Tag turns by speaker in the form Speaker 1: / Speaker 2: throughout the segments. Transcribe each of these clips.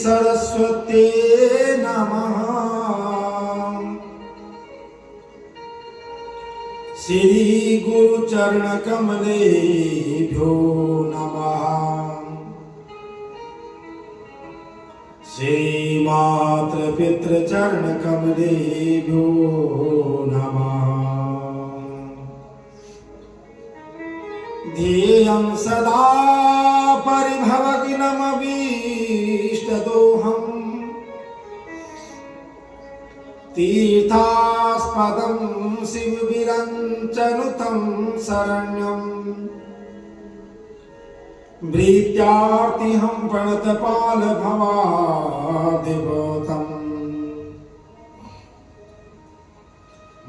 Speaker 1: सरस्वते नमः। श्री गुरु चरण कमलेभ्यो नमः। श्री मातृ पितृ चरण कमलेभ्यो नमः। ध्येयं सदा परिभवग्नमभीष्टदोहम् तीर्थास्पदं शिवविरञ्चनुतं शरण्यं भृत्यार्तिहं प्रणतपालभवादिभूतम्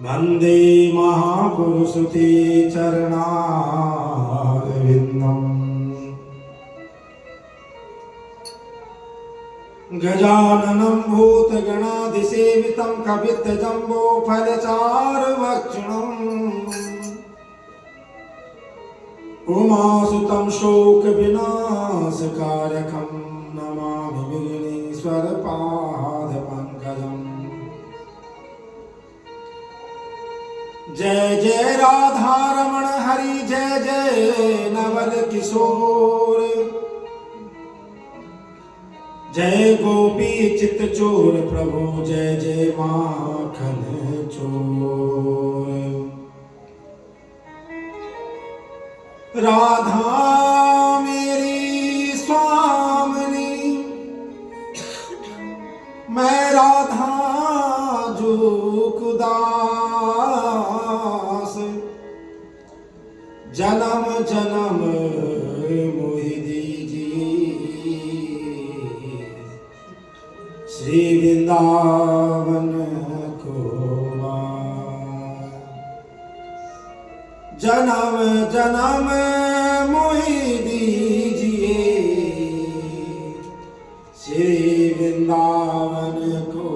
Speaker 1: वन्दे महापुरुषते चरणारविन्दम्। गजाननं भूतगणाधिसेवितं कपित्थजम्बोफलचारुभक्षणम् उमासुतं शोकविनाशकारकं नमामि विघ्नेश्वरपादपङ्कजम्। जय जय राधारमण हरि जय जय नवल किशोर। जय गोपी चित्त चोर प्रभु जय जय माखन चोर। राधा मेरी स्वामिनी मैं राधा जो कुदास जन्म जन्म मोहि दीजिए श्री वृंदावन को जन्म जन्म मोहि दीजिए श्री वृंदावन को।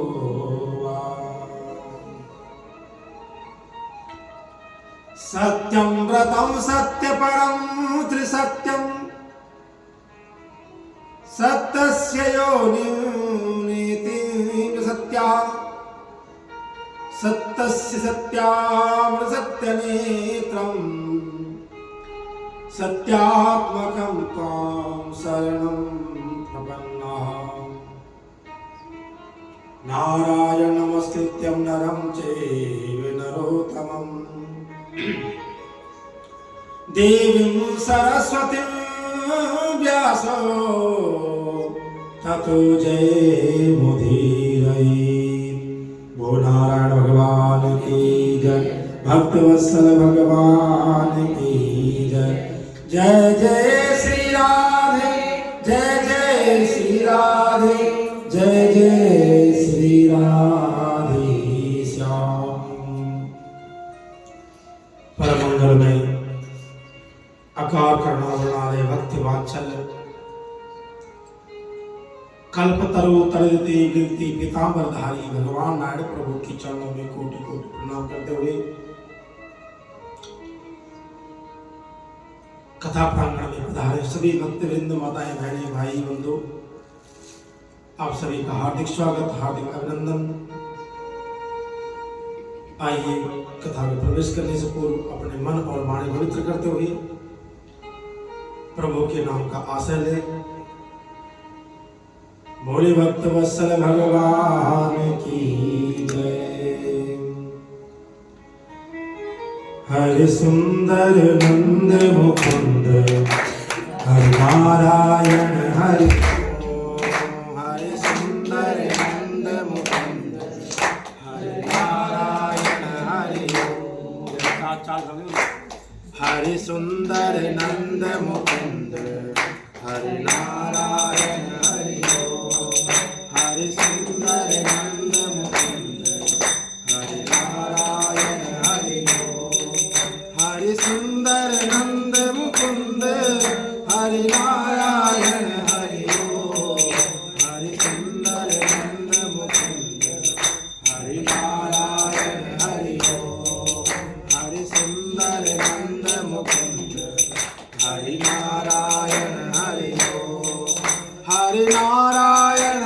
Speaker 1: सत्यं व्रतं सत्यपरं त्रिसत्यं सत्यस्य योनिति सत्या सत्यस्य सत्यामृतसत्यनेत्रं सत्यात्मकं त्वां शरणं प्रपन्नः। नारायणं नमस्कृत्यं नरं चैव नरोत्तमं देवीं सरस्वतीं व्यासो ततो जयमुदीरये। बोल नारायण भगवान की जय, भक्तवत्सल भगवान की जय। जय जय श्री राधे जय जय श्री राधे जय जय श्री राधे श्याम। परम मंगलमय आकार करुणावरणालय भक्ति वात्सल्य कल्पतरु तरजते गिरती पीतांबरधारी भगवान नारायण प्रभु की चरणों में कोटि कोटि प्रणाम करते हुए कथा प्रांगण में पधारे सभी भक्तवृंद माताएं बहनें भाई बंधु आप सभी का हार्दिक स्वागत हार्दिक अभिनंदन। आइए कथा में प्रवेश करने से पूर्व अपने मन और वाणी पवित्र करते हुए प्रभु के नाम का आश्रय ले। भोले भक्त वत्सल भगवान की जय। हरि सुंदर नंद मुकुंद हरि नारायण हरि। हरि सुंदर नंद मुकुंद हरि नारायण हरि। हरि सुंदर नंद मुकुंद हरि नारायण हरि। हरि सुंदर नंद मुकुंद हरि नारायण हरि। हरि सुंदर नंद मुकुंद हरि नारायण हरि। हरि सुंदर नंद मुकुंद हरि नारायण हरि। हरि सुंदर नंद मुकुंद हरि नारायण हरि। हरि नारायण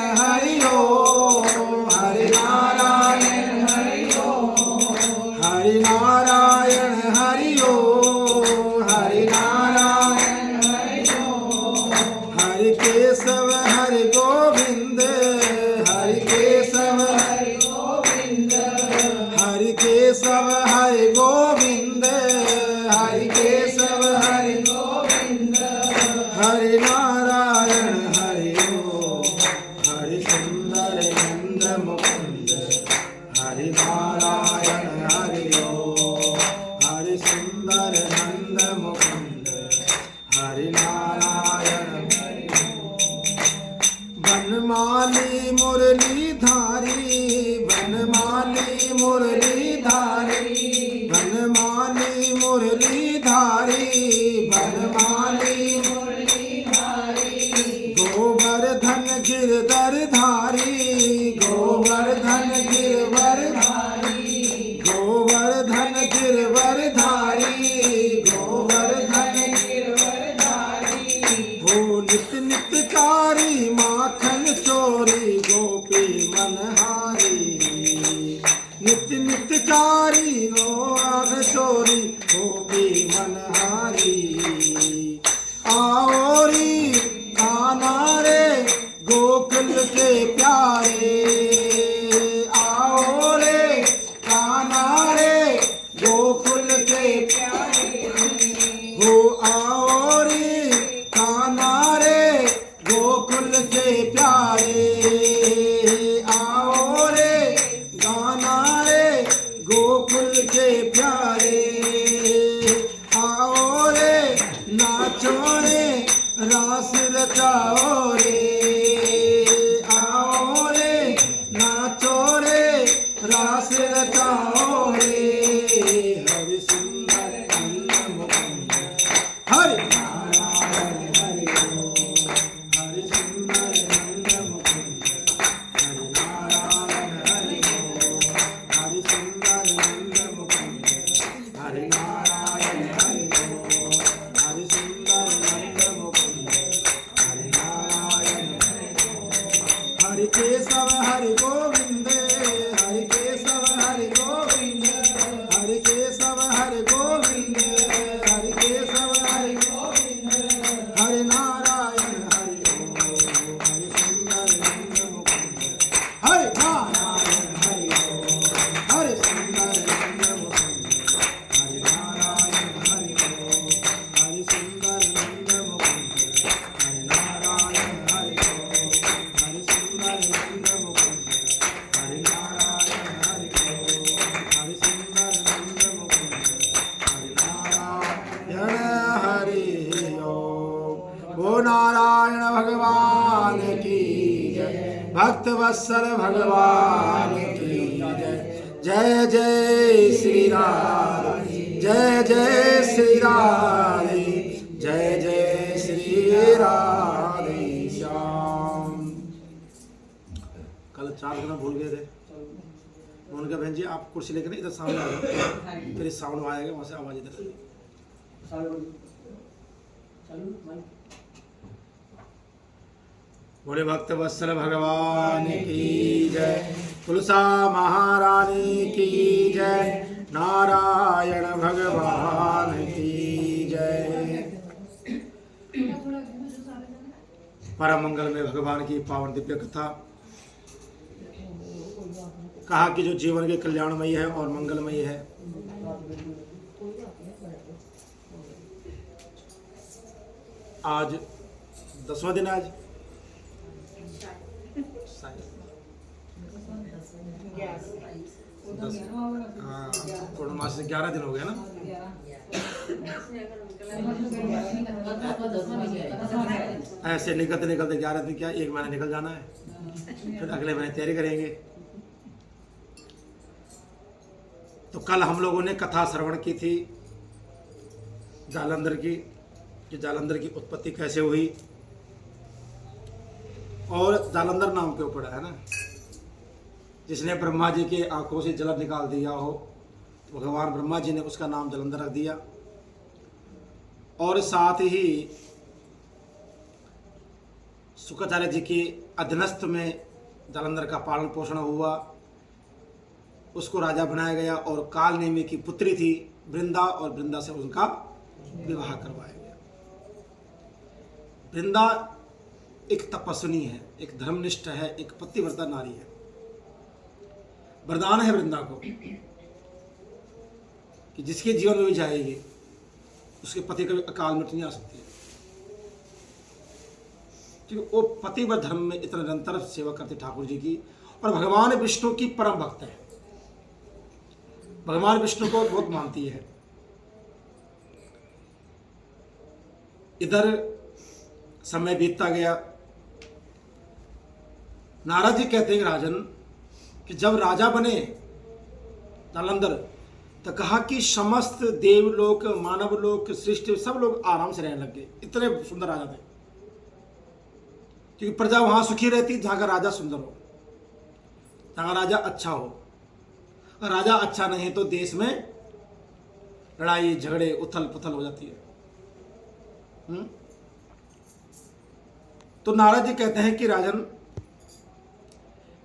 Speaker 1: हरि नारायण हरि हरि केशव हरि गोविंद हरि केशव हरि गोविंद हरि केशव हरि गोविंद हरि केशव हरि गोविंद हरि नारायण हरि हरि सुंदर नंद मुकुंद हरि नारायण हरि हरि सुंदर नंद मुकुंद हरि नारायण बनमाली मुरलीधारी बनमाली मुरलीधारी बनमाली मुरलीधारी बनमाली मुरलीधारी गोवर्धन गिरधरधारी गोवर्धन गिरवरधारी गोवर्धन गिरवरधारी गोवर्धन गिरवरधारी हो नित्य नित्यकारी माखन चोरी गोपी मनहारी नित्य नित्यकारी गो आग चोरी गोपी मनहारी आओरी काना रे गोकुल के प्यारे आओ रे काना रे गोकुल के प्यारे हो आओ रे काना रे गोकुल के प्यारे आओ रे गाना रे गोकुल के प्यारे आओ रे नाचो रे रास रचाओ रे आओ रे नाचो रे रास रचाओ रे हरि सुंदर नंद मुकुंद हरि नारायण हरि हरि सुंदर नंद मुकुंद हरि नारायण हरि हरि सुंदर नंद मुकुंद हरि नारायण हरि हरि सुंदर नंद मुकुंद हरि नारायण हरि केशव हरि गोविंद हरि केशव हरि गोविंद हरि केशव हरि गोविंद हरि केशव हरि गोविंद हरि नारायण हरि हरि सुंदर नंद मुकुंद हरि नारायण हरि हरि सुंदर नंद मुकुंद हरि नारायण हरि हरि सुंदर नंद मुकुंद हरि नारायण हरि हरि सुंदर नंद मुकुंद हरि नारायण हरि हरि सुंदर नंद मुकुंद हरि नारायण हरि ओ नारायण भगवान की जय भक्त वत्सल भगवान की जय जय श्री राधे जय जय श्री राधे जय जय श्री राधे श्याम। कल 4 दिन भूल गए थे उनका बहन जी आप कुर्सी लेकर इधर सामने आ जाओ फिर इस साउंड आएगा वहाँ से आवाज इधर बोले भक्त वत्सल भगवान की जय तुलसा महारानी की जय नारायण भगवान की जय। परम मंगल में भगवान की पावन दिव्य कथा कहा कि जो जीवन के कल्याणमयी है और मंगलमयी है। आज 10वां दिन आज पूर्णमासी से 11 दिन हो गए ना। ऐसे निकलते निकलते 11 दिन क्या 1 महीना निकल जाना है फिर अगले महीने तैयारी करेंगे। तो कल हम लोगों ने कथा श्रवण की थी जालंधर की कि जालंधर की उत्पत्ति कैसे हुई और जालंधर नाम के ऊपर है ना जिसने ब्रह्मा जी के आंखों से जल निकाल दिया हो भगवान ब्रह्मा जी ने उसका नाम जालंधर रख दिया। और साथ ही शुक्राचार्य जी के अधीनस्थ में जालंधर का पालन पोषण हुआ, उसको राजा बनाया गया और काल नेमी की पुत्री थी वृंदा और वृंदा से उनका विवाह करवाया गया। वृंदा एक तपस्विनी है, एक धर्मनिष्ठ है, एक पतिव्रता नारी है। वरदान है वृंदा को कि जिसके जीवन में भी जाएगी उसके पति का भी अकाल मृत्यु नहीं आ सकती है, क्योंकि वो पति व धर्म में इतना निरंतर सेवा करते ठाकुर जी की, और भगवान विष्णु की परम भक्त है, भगवान विष्णु को बहुत मानती है। इधर समय बीतता गया। नारद जी कहते हैं राजन कि जब राजा बने जालंधर तो कहा कि समस्त देवलोक, मानवलोक, सृष्टि सब लोग आराम से रहने लग गए, इतने सुंदर राजा थे। क्योंकि प्रजा वहां सुखी रहती जहां का राजा सुंदर हो, जहां का राजा अच्छा हो। अगर राजा अच्छा नहीं है तो देश में लड़ाई झगड़े उथल पुथल हो जाती है। तो नारद जी कहते हैं कि राजन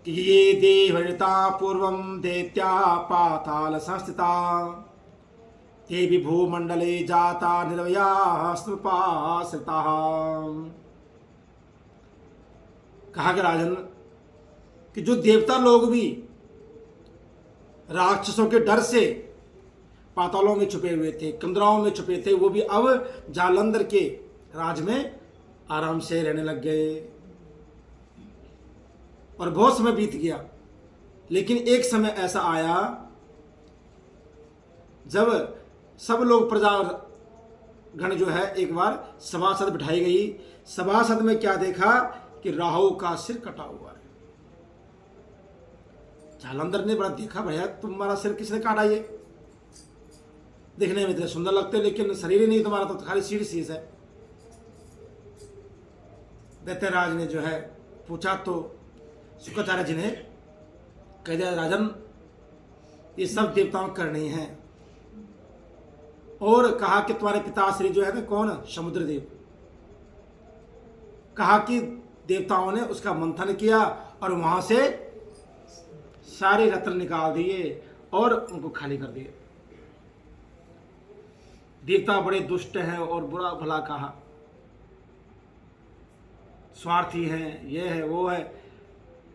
Speaker 1: कि ये देवता पूर्वम दैत्या पाताल संस्थिता ते भी भूमंडले जाता निर्वया स्नुपाश्रिता। कहा कि राजन कि जो देवता लोग भी राक्षसों के डर से पातालों में छुपे हुए थे, कंदराओं में छुपे थे, वो भी अब जालंधर के राज में आराम से रहने लग गए। और बहुत समय बीत गया, लेकिन एक समय ऐसा आया जब सब लोग प्रजागण जो है एक बार सभासद बिठाई गई। सभासद में क्या देखा कि राहु का सिर कटा हुआ है। जालंधर ने बड़ा देखा, भैया तुम्हारा सिर किसने काटा? ये देखने में इतने सुंदर लगते लेकिन शरीर ही नहीं तुम्हारा, तो खाली सीढ़ शीश है। दैत्यराज ने जो है पूछा तो शुक्राचार्य जी ने कह दिया राजन ये सब देवताओं करनी है। और कहा कि तुम्हारे पिताश्री जो है ना कौन, समुद्रदेव, कहा कि देवताओं ने उसका मंथन किया और वहां से सारे रत्न निकाल दिए और उनको खाली कर दिए। देवता बड़े दुष्ट हैं और बुरा भला कहा, स्वार्थी हैं, ये है वो है।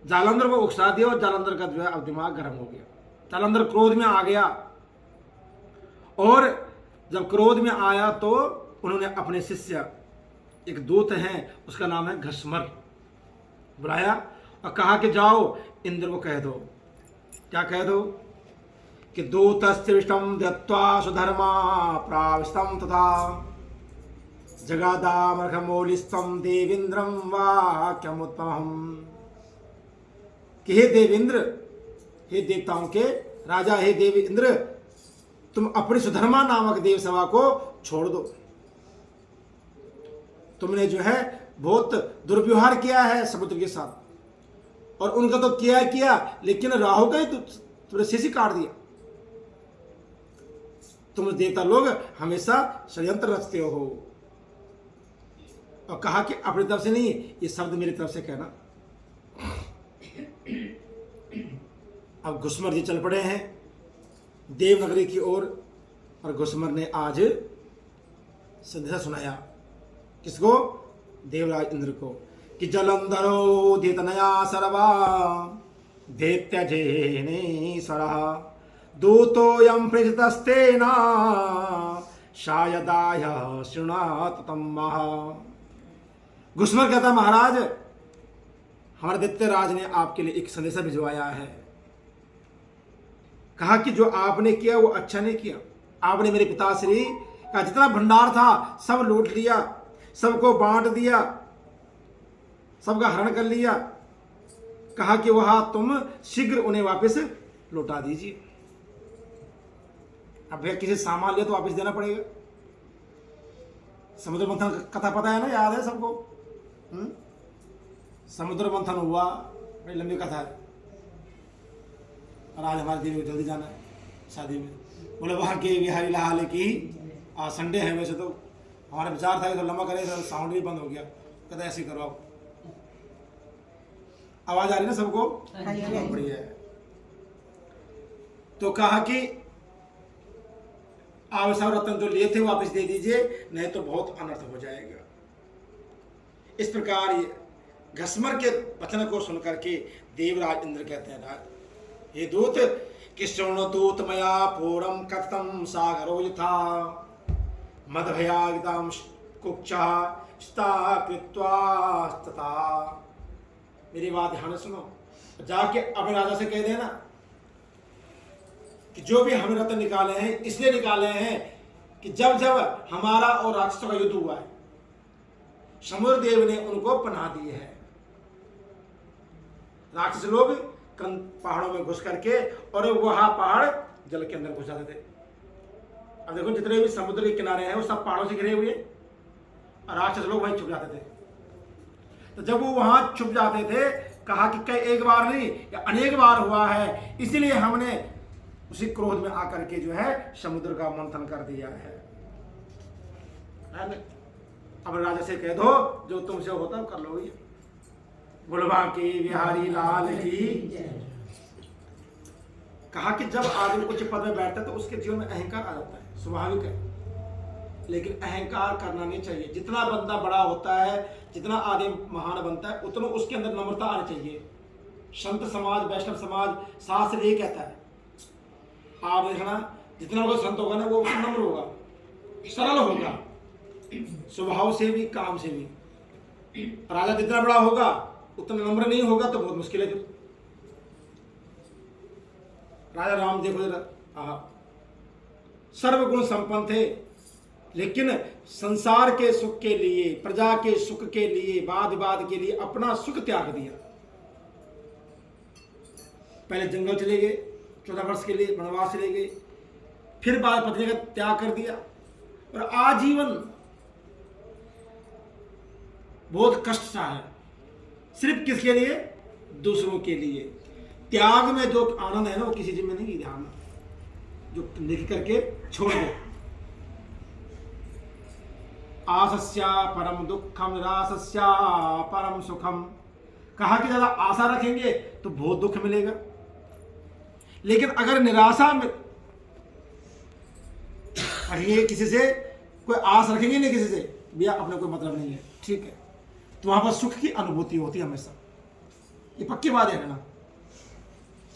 Speaker 1: जालंधर को उकसा दिया और जालंधर का जो है अब दिमाग गर्म हो गया। जालंधर क्रोध में आ गया और जब क्रोध में आया तो उन्होंने अपने शिष्य, एक दूत हैं उसका नाम है घस्मर, बुलाया और कहा कि जाओ इंद्र को कह दो। क्या कह दो कि दूतस्त्रिष्टम दत्वा सुधर्मा प्राविष्टम तथा जगादामर्घमौलिस्तम देवेंद्रम वाक्यमुत्तमम्। कि हे देवेंद्र, हे देवताओं के राजा, हे देव इंद्र, तुम अपनी सुधर्मा नामक देव सभा को छोड़ दो। तुमने जो है बहुत दुर्व्यवहार किया है समुद्र के साथ, और उनका तो किया लेकिन राहु का ही तुमने शीशी काट दिया। तुम देवता लोग हमेशा षड्यंत्र रचते हो। और कहा कि अपनी तरफ से नहीं, ये शब्द मेरी तरफ से कहना। अब घुसमर जी चल पड़े हैं देवनगरी की ओर, और घुसमर ने आज संदेशा सुनाया। किसको? देवराज इंद्र को कि जलंधरो धितनया सर्वा दैत्यजेने सरः दूतोऽयं प्रेषितस्तेना शायदाय शृणात तम्मः। घुसमर कहता महाराज हमारे दैत्यराज ने आपके लिए एक संदेशा भिजवाया है। कहा कि जो आपने किया वो अच्छा नहीं किया। आपने मेरे पिताश्री का जितना भंडार था सब लूट लिया, सबको बांट दिया, सबका हरण कर लिया। कहा कि वह तुम शीघ्र उन्हें वापस लौटा दीजिए। अब भैया किसी सामान लिया तो वापस देना पड़ेगा। समुद्र मंथन कथा पता है ना, याद है सबको? समुद्र मंथन हुआ, बड़ी लंबी कथा है। और आज हमारे देवी को जल्दी जाना है शादी में। बोले वहाँ के बिहारी लाल की आज संडे है, वैसे तो हमारा विचार था कि तो लंबा करें, तो साउंड भी बंद हो गया। कहते ऐसे करो, आप आवाज आ रही ना सबको? बढ़िया है। तो कहा कि आप सब रत्न जो लिए थे वापस दे दीजिए, नहीं तो बहुत अनर्थ हो जाएगा। इस प्रकार घसमर के वचन को सुनकर के देवराज इंद्र कहते हैं, हे दूत कि शृणुतु मया पूर्वं कथितं सागरो यथा मदभयागितां कुक्षा कृत्वा तथा। मेरी बात ध्यान से सुनो, जाके अपने राजा से कह देना कि जो भी हमने रत्न निकाले हैं इसलिए निकाले हैं कि जब जब हमारा और राक्षसों का युद्ध हुआ है, समुद्र देव ने उनको पनाह दी है। राक्षस लोग पहाड़ों में घुस करके और वहां पहाड़ जल के अंदर घुस जाते थे। अब देखो जितने भी समुद्र के किनारे हैं वो सब पहाड़ों से घिरे हुए, और राक्षस लोग वहीं छुप जाते थे। तो जब वो वहां छुप जाते थे, कहा कि कई एक बार नहीं या अनेक बार हुआ है, इसीलिए हमने उसी क्रोध में आकर के जो है समुद्र का मंथन कर दिया है ना? अब राजा से कह दो जो तुमसे होता कर लो। ये बुलवा के बिहारी लाल की। कहा कि जब आदमी उच्च पद में बैठता है तो उसके जीवन में अहंकार आ जाता है, स्वाभाविक है, लेकिन अहंकार करना नहीं चाहिए। जितना बंदा बड़ा होता है, जितना आदमी महान बनता है, उतना उसके अंदर नम्रता आनी चाहिए। संत समाज, वैष्णव समाज, शास्त्र ये कहता है, आप देखना जितना वो संत होगा ना वो नम्र होगा, सरल होगा, स्वभाव से भी काम से भी। राजा जितना बड़ा होगा उतना नम्र नहीं होगा तो बहुत मुश्किल है। फिर राजा राम देखो जरा, सर्वगुण संपन्न थे, लेकिन संसार के सुख के लिए, प्रजा के सुख के लिए, वाद विवाद के लिए अपना सुख त्याग दिया। पहले जंगल चले गए, 14 वर्ष के लिए वनवास चले गए, फिर बाद पत्नी का त्याग कर दिया, और आजीवन बहुत कष्ट सा है। सिर्फ किसके लिए? दूसरों के लिए। त्याग में जो आनंद है ना वो किसी चीज में नहीं, ध्यान जो लिख करके छोड़ दो। आसस्या परम दुखम निरासस्या परम सुखम। कहा कि ज्यादा आशा रखेंगे तो बहुत दुख मिलेगा, लेकिन अगर निराशा में रखेंगे, किसी से कोई आस रखेंगे नहीं, किसी से भैया अपने कोई मतलब नहीं है, ठीक है, तो वहां पर सुख की अनुभूति होती है हमेशा। ये पक्की बात है ना।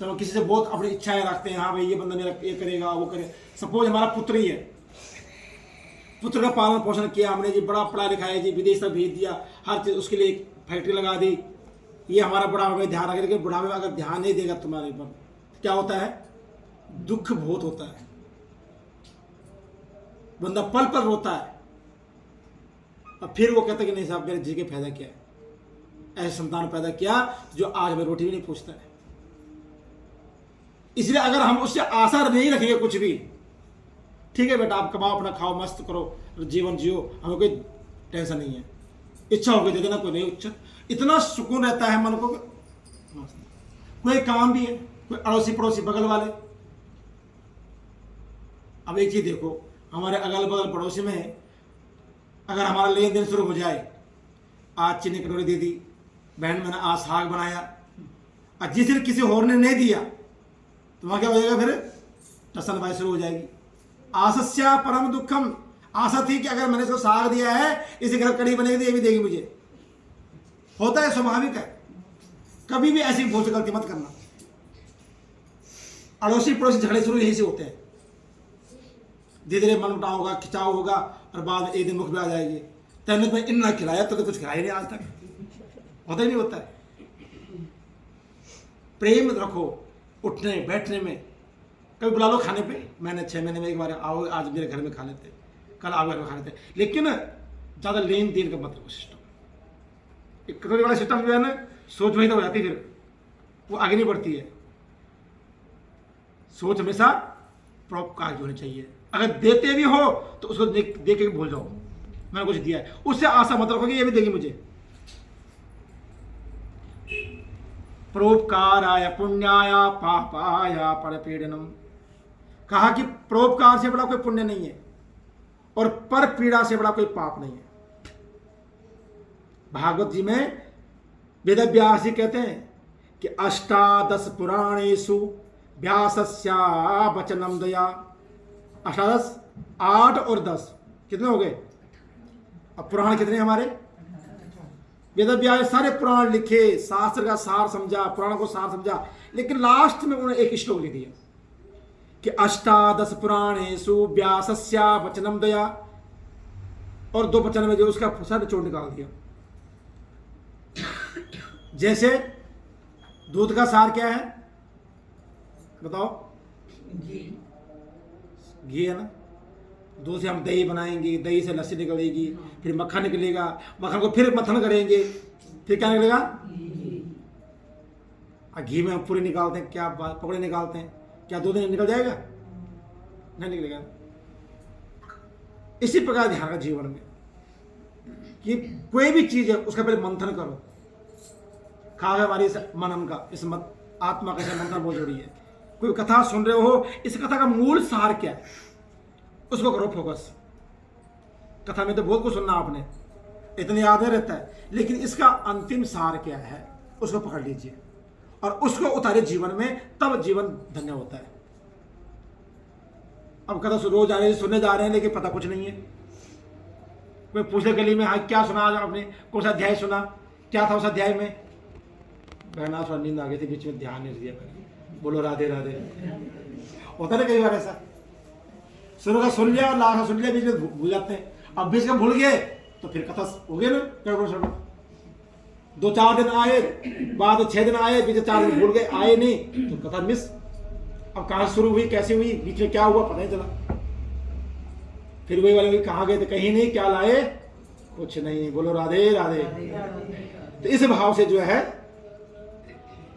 Speaker 1: चलो किसी से बहुत अपनी इच्छाएं रखते हैं, हाँ भाई ये बंदा मेरा ये करेगा वो करे। सपोज हमारा पुत्र ही है, पुत्र का पालन पोषण किया हमने जी, बड़ा पढ़ा लिखाया जी, विदेश तक भेज दिया, हर चीज उसके लिए फैक्ट्री लगा दी, ये हमारा बुढ़ापे में ध्यान रखेगा। बुढ़ापे में अगर ध्यान नहीं देगा तुम्हारे पर क्या होता है? दुख बहुत होता है, बंदा पल पल रोता है, और फिर वो कहता है कि नहीं साहब मेरे जी के फायदा क्या है, ऐसे संतान पैदा किया जो आज में रोटी भी नहीं पूछता है। इसलिए अगर हम उससे आशा नहीं रखेंगे कुछ भी, ठीक है बेटा आप कमाओ अपना खाओ मस्त करो जीवन जियो, हमें कोई टेंशन नहीं है, इच्छा होगी दे देना, कोई नहीं इच्छा, इतना सुकून रहता है मन को। कोई काम भी है, कोई अड़ोसी पड़ोसी बगल वाले। अब एक चीज देखो, हमारे अगल बगल पड़ोसी में अगर हमारा लेन देन शुरू हो जाए, आज चीनी कटोरी दे दी, बहन मैंने आज साग बनाया, और जिस दिन किसी और ने नहीं दिया तो वहां क्या हो जाएगा? फिर टसनबाजी शुरू हो जाएगी। आसस्या परम दुखम। आशा थी कि अगर मैंने इसको साग दिया है, इसी घर कड़ी बनेगी तो ये भी देगी मुझे। होता है, स्वाभाविक है। कभी भी ऐसी भूल से गलती मत करना। अड़ोसी पड़ोसी झगड़े शुरू यही से होते हैं, धीरे धीरे मन मुटाव होगा, खिंचाव होगा, और बाद एक दिन मुख में आ जाएगी, तेने तो इन ना खिलाया तो कुछ खिलाया नहीं आज तक। होता ही नहीं होता है। प्रेम रखो उठने बैठने में। कभी बुला लो खाने पे, मैंने 6 महीने में एक बार आओ आज मेरे घर में खा लेते, कल आप घर में खा लेते, लेकिन ज़्यादा लेन देन का मतलब सिस्टम। एक कटोरी वाला सिस्टम जो है ना, सोच वही तो हो जाती है, फिर वो आगे नहीं बढ़ती है। सोच हमेशा परोपकार होनी चाहिए। अगर देते भी हो तो उसको दे के भूल जाओ मैंने कुछ दिया है, उससे आशा मत रखो कि ये भी देगी मुझे। परोपकाराय पुण्याय पापाय परपीड़नम। कहा कि परोपकार से बड़ा कोई पुण्य नहीं है, और पर पीड़ा से बड़ा कोई पाप नहीं है। भागवत जी में वेदव्यास जी कहते हैं कि 18 पुराणेषु व्यासस्या वचनम दया। 18 8 और 10 कितने हो गए? अब पुराण कितने हमारे? वेद व्यास सारे पुराण लिखे, शास्त्र का सार समझा, पुराणों को सार समझा, लेकिन लास्ट में उन्होंने एक श्लोक लिख दिया कि 18 पुराणेषु व्यासस्य वचनम दया, और 2 वचन में जो उसका सारा चोट निकाल दिया। जैसे दूध का सार क्या है बताओ? घी है ना। दूध से हम दही बनाएंगे, दही से लस्सी निकलेगी, फिर मक्खन निकलेगा, मक्खन को फिर मथन करेंगे, फिर क्या निकलेगा? घी में हम पूरी निकालते हैं, क्या पकौड़े निकालते हैं, क्या दूध निकल जाएगा? नहीं निकलेगा। इसी प्रकार ध्यान का जीवन में कि कोई भी चीज है उसका पहले मंथन करो। खा गया हमारी मनन का, इस आत्मा का मंथन बहुत जरूरी है। कोई कथा सुन रहे हो, इस कथा का मूल सार क्या है उसको करो फोकस। कथा में तो बहुत कुछ सुनना आपने, इतने याद नहीं रहता है, लेकिन इसका अंतिम सार क्या है उसको पकड़ लीजिए और उसको उतारे जीवन में, तब जीवन धन्य होता है। अब कथा रोज आ रहे हैं, सुनने जा रहे हैं, लेकिन पता कुछ नहीं है। कोई पूछे गली में, हाँ क्या सुना आज आपने, कौन सा अध्याय सुना, क्या था उस अध्याय में? बहना थोड़ा नींद आ गई थी, बीच में ध्यान नहीं दिया मैंने, बोलो राधे राधे। होता ना कई बार ऐसा, शुरू का सुन लिया और लास्ट का सुन लिया, बीच में भूल जाते हैं। अब बीच का भूल गए तो फिर कथा हो गया ना गड़बड़। 2-4 दिन आए, बाद 6 दिन आए, बीच 4 दिन भूल गए, आए नहीं तो कथा मिस। अब कहाँ शुरू हुई, कैसे हुई, बीच में क्या हुआ पता नहीं चला। फिर वही वाले कहाँ गए थे, कहीं नहीं, क्या लाए, कुछ नहीं, बोलो राधे राधे। तो इस भाव से जो है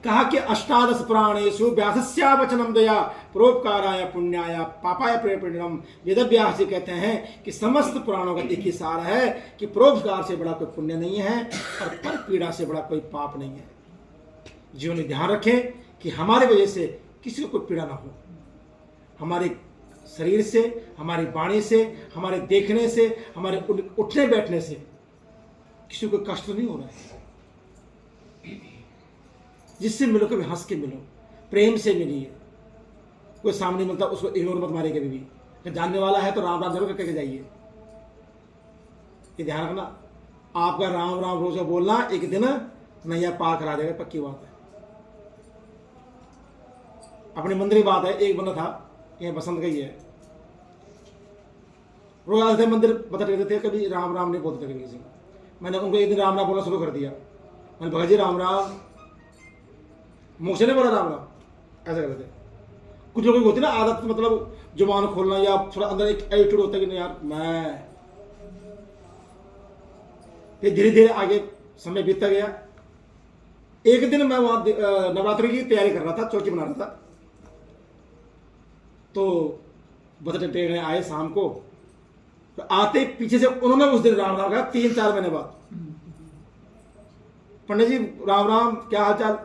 Speaker 1: कहा कि 18 पुराणेषु व्यासस्य वचनम दया परोपकाराय पुण्याय पापाय प्रेरणम। वेद व्यास जी कहते हैं कि समस्त पुराणों का एक ही सार है कि परोपकार से बड़ा कोई पुण्य नहीं है और पर पीड़ा से बड़ा कोई पाप नहीं है। जीवन में ध्यान रखें कि हमारे वजह से किसी को कोई पीड़ा ना हो। हमारे शरीर से, हमारी वाणी से, हमारे देखने से, हमारे उठने बैठने से किसी को कष्ट नहीं हो रहा है। जिससे मिलो कभी हंस के मिलो, प्रेम से मिलिए। कोई सामने मिलता उसको इग्नोर मत मारे कभी भी। अगर जानने वाला है तो राम राम जरूर करके जाइए। ये ध्यान रखना, आपका राम राम रोज बोलना एक दिन नैया पार करा देगा, पक्की बात है। अपने मंदिर की बात है, एक बंदा था, यह बसंत का ही है, रोज आते थे मंदिर, बता देते थे, कभी राम राम नहीं बोलते थे कभी किसी को। मैंने उनको एक दिन राम राम बोलना शुरू कर दिया। मैंने भगत जी राम राम, मुझसे नहीं बोला राम राम, ऐसा करते थे। कुछ लोगों की होती ना आदत, मतलब जुबान खोलना या थोड़ा अंदर एक एटीट्यूड होता है कि नहीं यार मैं। फिर धीरे धीरे आगे समय बीतता गया। एक दिन मैं वहां नवरात्रि की तैयारी कर रहा था, चौकी बना रहा था, तो बतटे टेढ़े आए शाम को। तो आते पीछे से उन्होंने उस दिन राम राम कहा, 3-4 महीने बाद। पंडित जी राम राम, क्या हाल चाल?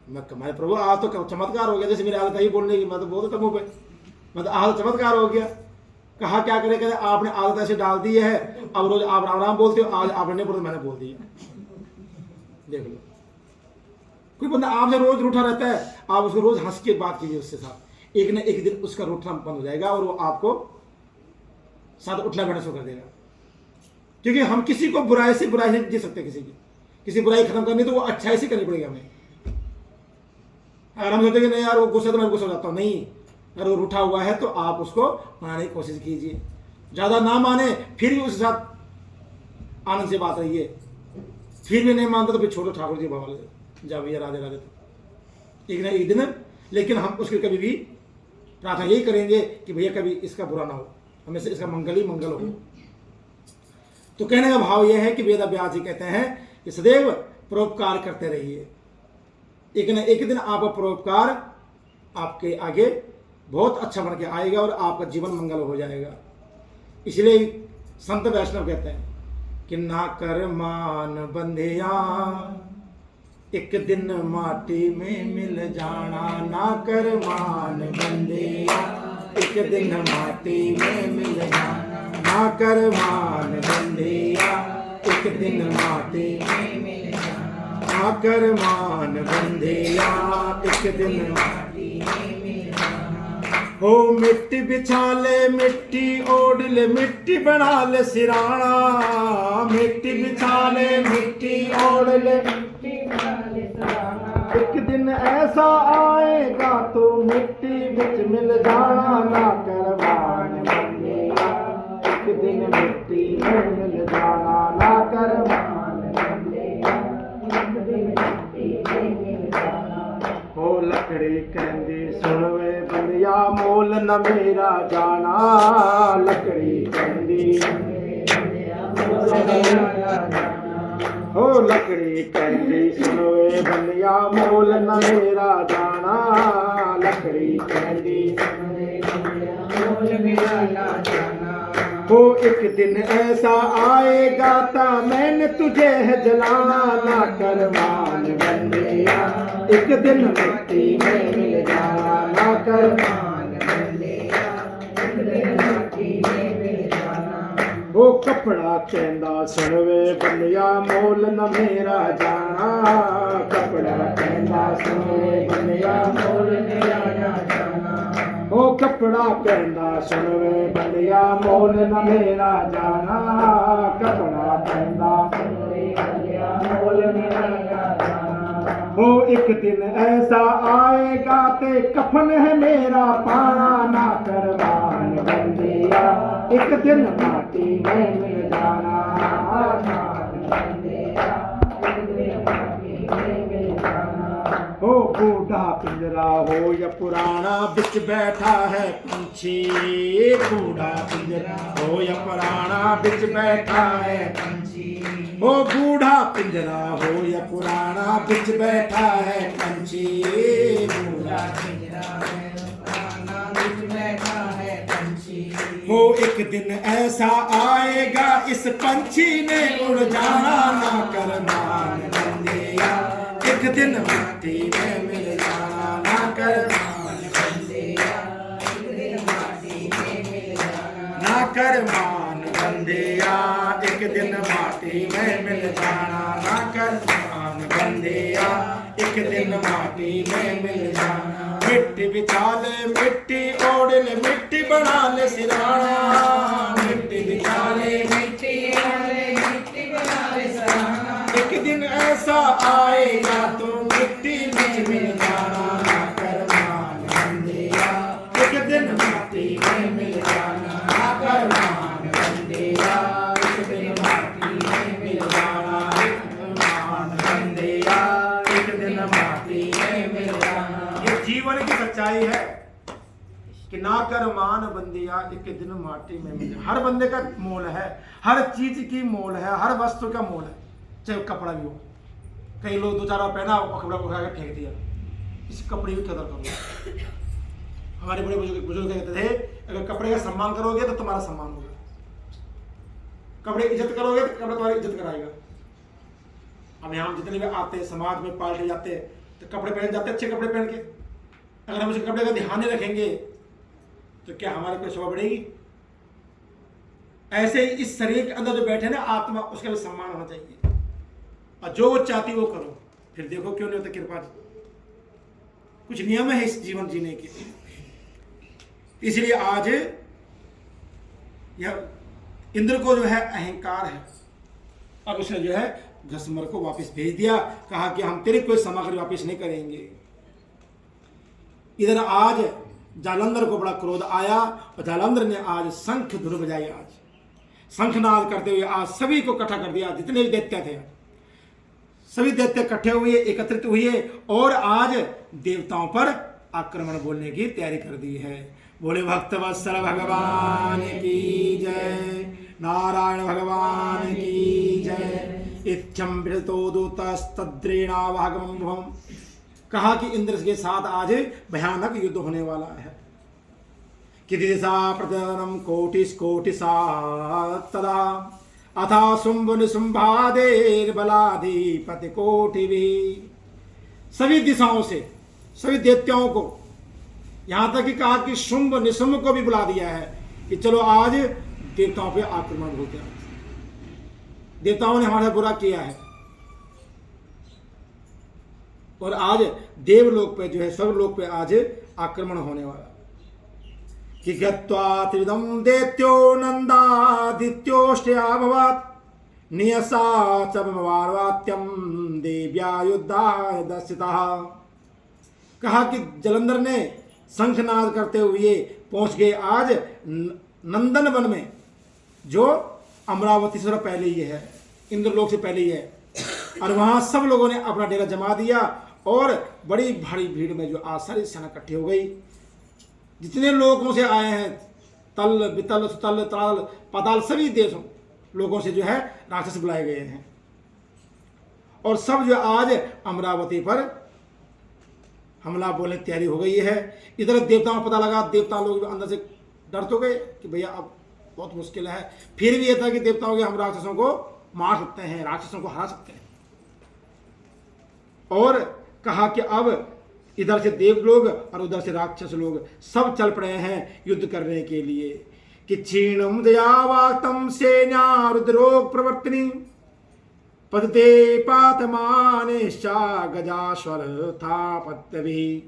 Speaker 1: मैं कमाए प्रभु आज तो चमत्कार हो गया, जैसे मेरी आदत है बोलने की, मैं तो बोलता था मुंह पे, मैं तो आज चमत्कार हो गया। कहा क्या करे, कहते आपने आदत ऐसे डाल दी है, अब रोज आप राम राम बोलते हो, आज आपने नहीं बोलते मैंने बोल दिया। देख लो, कोई बंदा आपसे रोज रूठा रहता है, आप उसको रोज हंस के बात कीजिए उससे साथ, एक न एक दिन उसका रूठना बंद हो जाएगा और वो आपको साथ उठना बैठना शुरू कर देगा। क्योंकि हम किसी को बुराई से नहीं जी सकते, किसी बुराई खत्म करनी तो वो अच्छाई से करनी पड़ेगी हमें। अगर हम सोचते कि नहीं यार वो गुस्सा तो मैं गुस्सा हो जाता हूँ, नहीं, अगर वो रूठा हुआ है तो आप उसको मनाने की कोशिश कीजिए। ज़्यादा ना माने फिर भी उसके साथ आनंद से बात रहिए, फिर भी नहीं मानता तो फिर छोड़ो, ठाकुर जी भगवान जा भैया राधे राधे। तो एक ना एक दिन, लेकिन हम उसके कभी भी प्रार्थना यही करेंगे कि भैया कभी इसका बुरा ना हो, हमेशा इसका मंगल ही मंगल हो। तो कहने का भाव यह है कि वेद व्यास जी कहते हैं कि सदैव परोपकार करते रहिए। एक न एक दिन आपका परोपकार आपके आगे बहुत अच्छा बन के आएगा और आपका जीवन मंगल हो जाएगा। इसलिए संत वैष्णव कहते हैं कि ना कर मान बंधिया, एक दिन माटी में मिल जाना। ना कर मान बंधिया, एक दिन माटी में मिल जाना। ना कर मान बंधिया, एक दिन माटी में मिल जाना। ना कर मान बंधिया, एक दिन माटी में मिल जाना। हो मिट्टी बिछा ले मिट्टी ओढ़ ले मिट्टी बना ले सिराना, मिट्टी बिछा ले मिट्टी ओढ़ ले मिट्टी बना ले सिराना। एक दिन ऐसा आएगा तो मिट्टी बिच मिल जाना, ना कर मान बंदेया एक दिन मिट्टी में मिल जाना, ना कर मान बंदेया एक दिन मिट्टी में मिल जाना। हो लकड़ी कहंदी सुन वे बंदिया मोल न मेरा जाना, लकड़ी कहंदी हो लकड़ी कहंदी सुन वे बंदिया मोल न मेरा जाना, लकड़ी कहंदी मोल मेरा ना जाना। हो एक दिन ऐसा आएगा ता मैंने तुझे है जलाना, ना कर मान बंदिया एक दिन मिट्टी में मिल जाना, ना कर मान बंदिया एक दिन मिट्टी में मिल जाना। वो कपड़ा कहंदा सुन वे बंदिया मोल न मेरा जाना, कपड़ा कहंदा सुन वे बंदिया मोल मेरा ना जाना। ओ कपड़ा कहंदा सुन वे बंदिया मोल न मेरा जाना, कपड़ा कहंदा सुन वे बंदिया मोल मेरा ना जाना। हो एक दिन ऐसा आएगा ते कफन है मेरा पाना, ना कर मान बंदिया एक दिन माटी में मिल जाना, मान बंदिया एक दिन माटी में मिल जाना। हो बूढ़ा पिंजरा हो या पुराना बिच बैठा है पंछी, बूढ़ा पिंजरा हो या पुराना बिच बैठा है पंछी। हो बूढ़ा पिंजरा हो या पुराना बिच बैठा है पंछी, बूढ़ा पिंजरा है पुराना बिच बैठा है पंछी। हो एक दिन ऐसा आएगा इस पंछी ने उड़ जाना, ना कर मान बंदिया एक दिन माटी में मिल जाना, ना कर मान बंदिया एक दिन माटी में मिल जाना, ना कर मान बंदिया एक दिन माटी में मिल जाना, ना कर मान बंदिया एक दिन माटी में मिल जाना। मिट्टी बिछा ले मिट्टी ओढ़ ले मिट्टी बना ले सिराना, मिट्टी बिछा ले मिट्टी ओढ़ ले मिट्टी बना ले सिराना। एक दिन ऐसा आएगा तो मिट्टी में मिल जाना, ना कर मान बंदिया एक दिन माटी में मिल जाना, ना कर मान बंदिया एक दिन माटी में मिल जाना, मान बंदिया एक दिन माटी में मिल जाना। ये जीवन की सच्चाई है कि ना कर मान बंदिया एक दिन माटी में मिल जाना। हर बंदे का मोल है, हर चीज की मोल है, हर वस्तु का मोल है, चाहे कपड़ा भी हो। कई लोग दो चार बार पहना और कपड़ा उठा के फेंक दिया, इस कपड़े की कदर करो। हमारे बड़े बुजुर्ग कहते थे अगर कपड़े का सम्मान करोगे तो तुम्हारा सम्मान होगा, कपड़े की इज्जत करोगे तो कपड़ा तुम्हारी इज्जत कराएगा। अब यहाँ जितने भी आते हैं समाज में पार्टी जाते हैं तो कपड़े पहन जाते हैं, अच्छे कपड़े पहन के। अगर हम उस कपड़े का ध्यान नहीं रखेंगे तो क्या हमारी कोई शोभा बढ़ेगी? ऐसे ही इस शरीर के अंदर जो बैठे ना आत्मा, उसका भी सम्मान होना चाहिए और जो वो चाहती वो करो। फिर देखो क्यों नहीं होता कृपा। कुछ नियम है इस जीवन जीने के, इसलिए आज यह इंद्र को जो है अहंकार है और उसने जो है घसमर को वापस भेज दिया, कहा कि हम तेरी कोई सामग्री वापस नहीं करेंगे। इधर आज जालंधर को बड़ा क्रोध आया और जालंधर ने आज शंख धुन बजाई, आज शंखनाद करते हुए आज सभी को इकट्ठा कर दिया। जितने भी दैत्य थे सभी दैत्य इकट्ठे हुए, एकत्रित हुए और आज देवताओं पर आक्रमण बोलने की तैयारी कर दी है। बोले भक्त वत्सल भगवान की जय, नारायण भगवान की जय। इत्थम विरतो दूतस्तद्रेणावागमं भुवम्। कहा कि इंद्र के साथ आज भयानक युद्ध होने वाला है। कि दिशा प्रतिदनम कोटिस्कोटिसा तदा अथा शुंभ निशुंभादेर बलाधिपति कोटिभिः। सभी दिशाओं से सभी दैत्यों को, यहाँ तक कि कहा कि शुंभ निशुंभ को भी बुला दिया है कि चलो आज देवताओं पे आक्रमण हो गया। देवताओं ने हमारा बुरा किया है और आज देवलोक पे जो है सब लोक पे आज आक्रमण होने वाला। कि गत्वा त्रिदं दैत्यो नन्दादित्योष्टयाभवत् नियसा च वार्वात्यम देव्या युद्धाय दर्शितः। कहा कि जलंधर ने शंखनाद करते हुए पहुंच गए आज नंदन वन में, जो अमरावती से पहले ही है, इंद्रलोक से पहले ही है। और वहां सब लोगों ने अपना डेरा जमा दिया और बड़ी भारी भीड़ में जो आज सारी सेना इकट्ठी हो गई। जितने लोगों से आए हैं, तल बितल सुतल तल पाताल सभी देशों लोगों से जो है राक्षस बुलाए गए हैं, और सब जो आज अमरावती पर हमला बोलने की तैयारी हो गई है। इधर देवताओं को पता लगा, देवता लोग अंदर से डर तो गए कि भैया अब बहुत मुश्किल है। फिर भी यह था कि देवताओं के हम राक्षसों को मार सकते हैं, राक्षसों को हरा सकते हैं। और कहा कि अब इधर से देव लोग और उधर से राक्षस लोग सब चल पड़े हैं युद्ध करने के लिए। कि क्षीणम दयावातम सेना रुद्रोग प्रवर्तनी पदते पातमानेश्चा गजाश्वर थापत्यभि।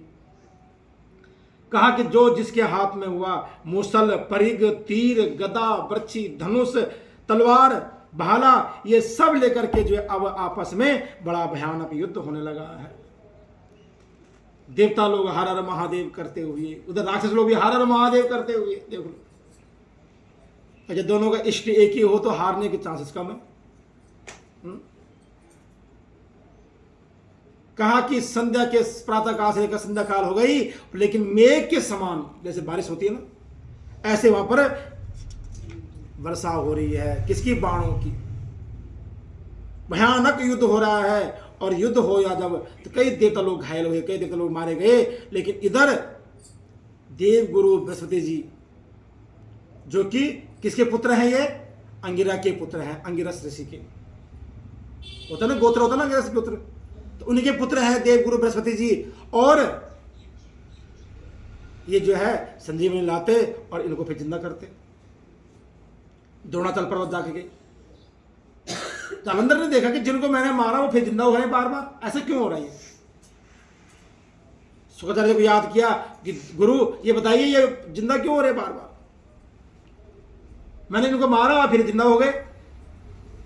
Speaker 1: कहा कि जो जिसके हाथ में हुआ मूसल, परिग, तीर, गदा, बर्छी, धनुष, तलवार, भाला, ये सब लेकर के जो अब आपस में बड़ा भयानक युद्ध होने लगा है। देवता लोग हर हर महादेव करते हुए, उधर राक्षस लोग भी हर हर महादेव करते हुए। देख लो, जब दोनों का इष्ट एक ही हो तो हारने के चांसेस कम है। कहा कि संध्या के प्रातः काल से लेकर संध्या काल हो गई, लेकिन मेघ के समान जैसे बारिश होती है ना, ऐसे वहां पर वर्षा हो रही है। किसकी? बाणों की। भयानक युद्ध हो रहा है। और युद्ध हो या जब, तो कई देवता लोग घायल हुए, कई देवता लोग मारे गए। लेकिन इधर देव गुरु बृहस्पति जी, जो कि किसके पुत्र हैं? ये अंगिरा के पुत्र हैं, अंगिरस ऋषि के। होता ना गोत्र, होता ना अंगिरस के पुत्र, तो उन्हीं के पुत्र हैं देव गुरु बृहस्पति जी। और ये जो है संजीवनी लाते और इनको फिर जिंदा करते। द्रोणाचल पर्वत जाके गए, जालंधर ने देखा कि जिनको मैंने मारा वो फिर जिंदा हो रहे हैं बार बार, ऐसा क्यों हो रहा है? शुक्राचार्य को याद किया कि गुरु ये बताइए ये जिंदा क्यों हो रहे बार बार? मैंने इनको मारा फिर जिंदा हो गए।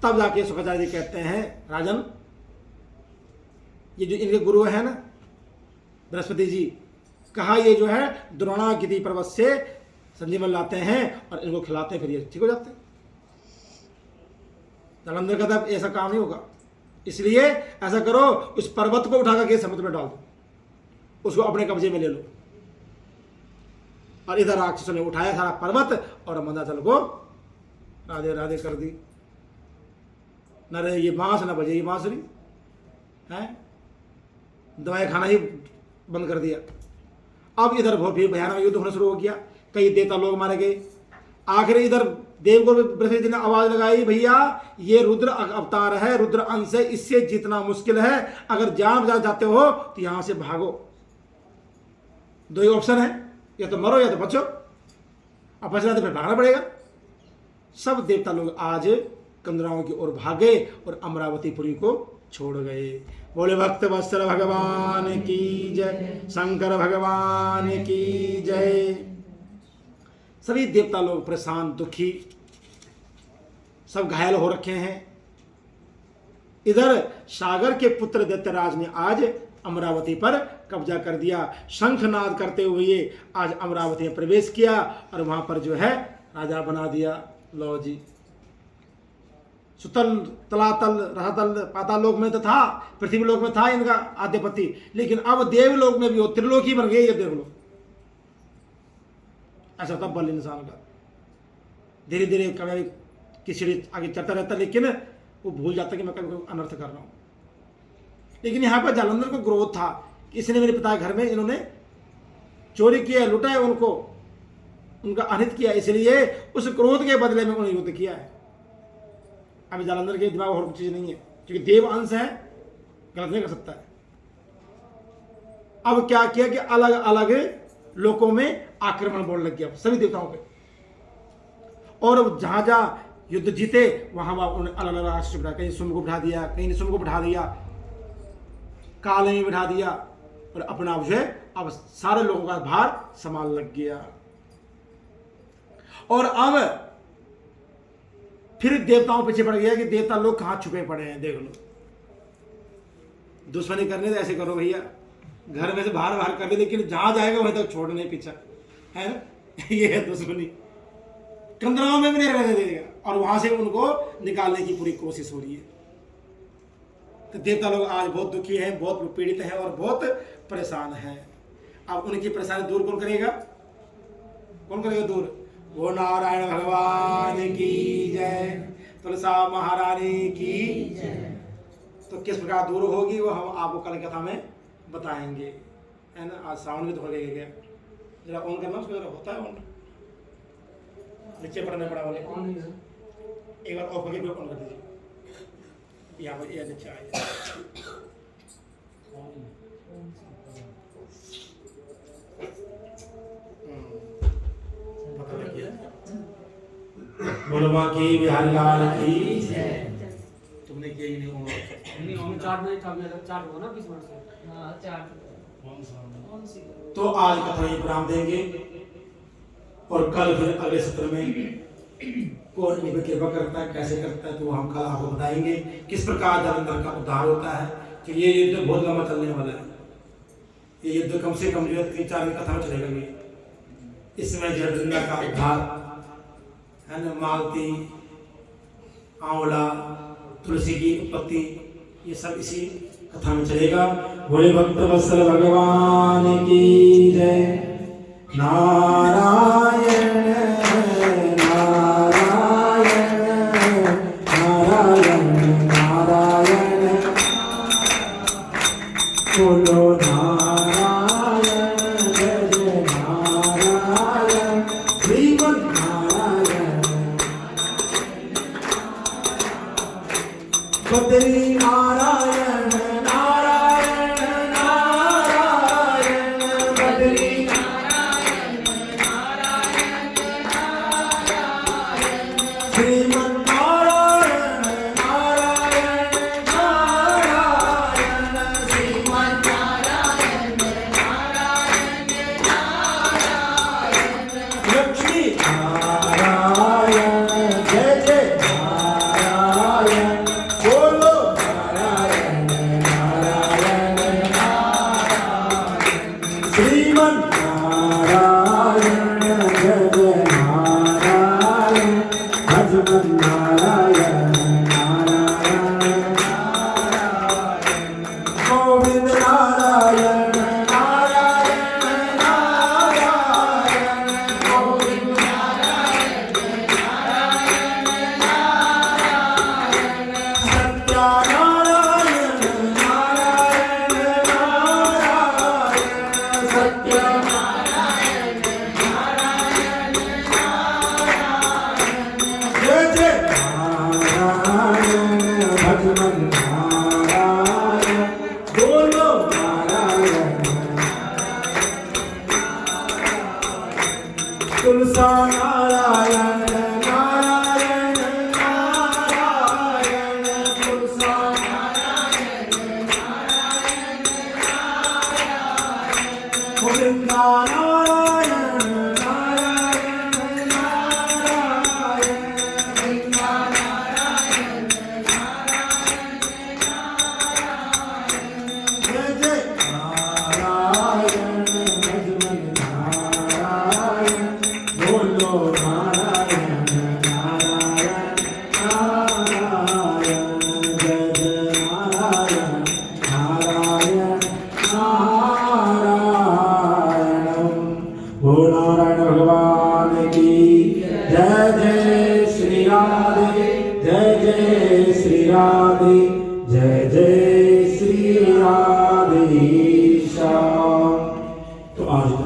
Speaker 1: तब जाके शुक्राचार्य जी कहते हैं, राजन ये जो इनके गुरु है ना बृहस्पति जी, कहा ये जो है द्रोणागिरि पर्वत से संजीवन लाते हैं और इनको खिलाते हैं, फिर ये ठीक हो जाते हैं। जालंधर का तब ऐसा काम नहीं होगा, इसलिए ऐसा करो उस पर्वत को उठाकर के समुद्र में डाल दो, उसको अपने कब्जे में ले लो। और इधर राक्षसों ने उठाया सारा पर्वत और मंदाचल को राधे राधे कर दी। न रहे ये बांस, न बजे ये बांसुरी है, दवाई खाना ही बंद कर दिया। अब इधर बहुत भी भयानक युद्ध होना शुरू हो गया, कई देवता लोग मारे गए। आखिर इधर देवगुरु बृहस्पति जी ने आवाज लगाई, भैया ये रुद्र अवतार है, रुद्र अंश है, इससे जीतना मुश्किल है। अगर जान बचा जाते हो तो यहां से भागो। दो ही ऑप्शन है, या तो मरो या तो बचो। अब बचना तो फिर भागना पड़ेगा। सब देवता लोग आज कंदराओं की ओर भागे और अमरावतीपुरी को छोड़ गए। बोले भक्त वत्सल भगवान की जय, शंकर भगवान की जय। सभी देवता लोग परेशान, दुखी, सब घायल हो रखे हैं। इधर सागर के पुत्र दैत्यराज ने आज अमरावती पर कब्जा कर दिया। शंखनाद करते हुए आज अमरावती में प्रवेश किया और वहां पर जो है राजा बना दिया। लो जी, सुतल, तलातल, रसातल, पाताल लोक में तो था, पृथ्वी लोक में था इनका आधिपत्य, लेकिन अब देवलोक में भी वो त्रिलोकी बन गए ये देवलोक। ऐसा होता बल इंसान का। धीरे धीरे कभी किसी आगे चलता रहता, लेकिन वो भूल जाता कि मैं कभी अनर्थ कर रहा हूं। लेकिन यहाँ पर जालंधर को क्रोध था कि इसने मेरे पिता के घर में इन्होंने चोरी किया, लुटा है उनको, उनका अनित किया, इसलिए उस क्रोध के बदले में उन्होंने युद्ध किया है। अभी जालंधर के दिमाग और कुछ चीज नहीं है, क्योंकि देव अंश है, गलत नहीं कर सकता है। अब क्या किया कि अलग अलग लोकों में आक्रमण बोलने लग गया सभी देवताओं पे, और जहां जहां युद्ध जीते वहां वहां उन्होंने अलग अलग राष्ट्र बिठा, कहीं सुम को बिठा दिया, कहीं निशुम को बिठा दिया, काले में बिठा दिया, और अपना जो है अब सारे लोगों का भार संभाल लग गया। और अब फिर देवताओं पीछे पड़ गया कि देवता लोग कहाँ छुपे पड़े हैं, देख लो। दुश्मनी करने तो ऐसे करो भैया, घर में से बाहर बाहर कर दे, लेकिन जहां जाएगा वहीं तक छोड़ने पीछा, है ना। ये है दुश्मनी, कंदराओं में भी नहीं रहने देगा, और वहां से उनको निकालने की पूरी कोशिश हो रही है। तो देवता लोग आज बहुत दुखी हैं, बहुत पीड़ित हैं और बहुत परेशान हैं। अब उनकी परेशानी दूर कौन करेगा? कौन करेगा दूर? वो नारायण भगवान की जय, तुलसा महारानी की जय। तो किस प्रकार दूर होगी वो हम आपको कल कथा में बताएंगे, है ना। आज साउंड भी तो हो गया, जरा ऑन करना, उसको जरा होता है ऑन, नीचे पड़ने पड़ा वाले एक बार ऑफ करके ऑन कर दीजिए। यहाँ पर ये नीचे आइए, बोलो बाकी बिहारी लाल की जय। तुमने किया ही नहीं होगा,
Speaker 2: चार्ट नहीं था, मेरा चार्ट हो ना 20 मिनट से। हां चार्ट
Speaker 1: तो आज कथा में विराम देंगे और कल फिर अगले सत्र में कौन इन पर कृपा करता है, कैसे करता है, तो हम कल आपको बताएंगे किस प्रकार जालंधर का उद्धार होता है। तो ये युद्ध बहुत लंबा चलने वाला है, ये युद्ध कम से कम जो है 3-4 दिन कथा में चलेगा। ये इसमें जालंधर का उद्धार है ना, मालती, आंवला, तुलसी की उत्पत्ति, ये सब इसी कथा में चलेगा। बोले भक्त वत्सल भगवान की जय। नारायण नारायण नारायण नारायण, बोलो नारायण जय जय नारायण, श्रीमन नारायण। बद्री नारायण नारायण नारायण, बद्री नारायण नारायण नारायण, श्रीमन नारायण नारायण नारायण, श्रीमन नारायण नारायण नारायण, लक्ष्मी नारायण जय जय नारायण, बोलो नारायण नारायण नारायण, श्रीमन नारायण जय जय नारायण, भजमन नारायण नारायण नारायण, गोविंद नारायण नारायण नारायण, गोविंद नारायण नारायण नारायण, सत्यानारायण नारायण नारायण, सत्यानारायण नारायण नारायण, जय जय नारायण, भजमन नारायण, बोलो नारायण, तुलसा नारायण नारायण नारायण, तुलसा नारायण नारायण नारायण, गोविंदा नारायण नारायण नारायण, गोविंदा नारायण नारायण नारायण, जय जय नारायण, भजमन नारायण, बोलो नारायण नारायण नारायण, जय जय नारायण नारायण नारायण, बोलो नारायण भगवान की जय। जय श्री राधे, जय जय श्री राधे।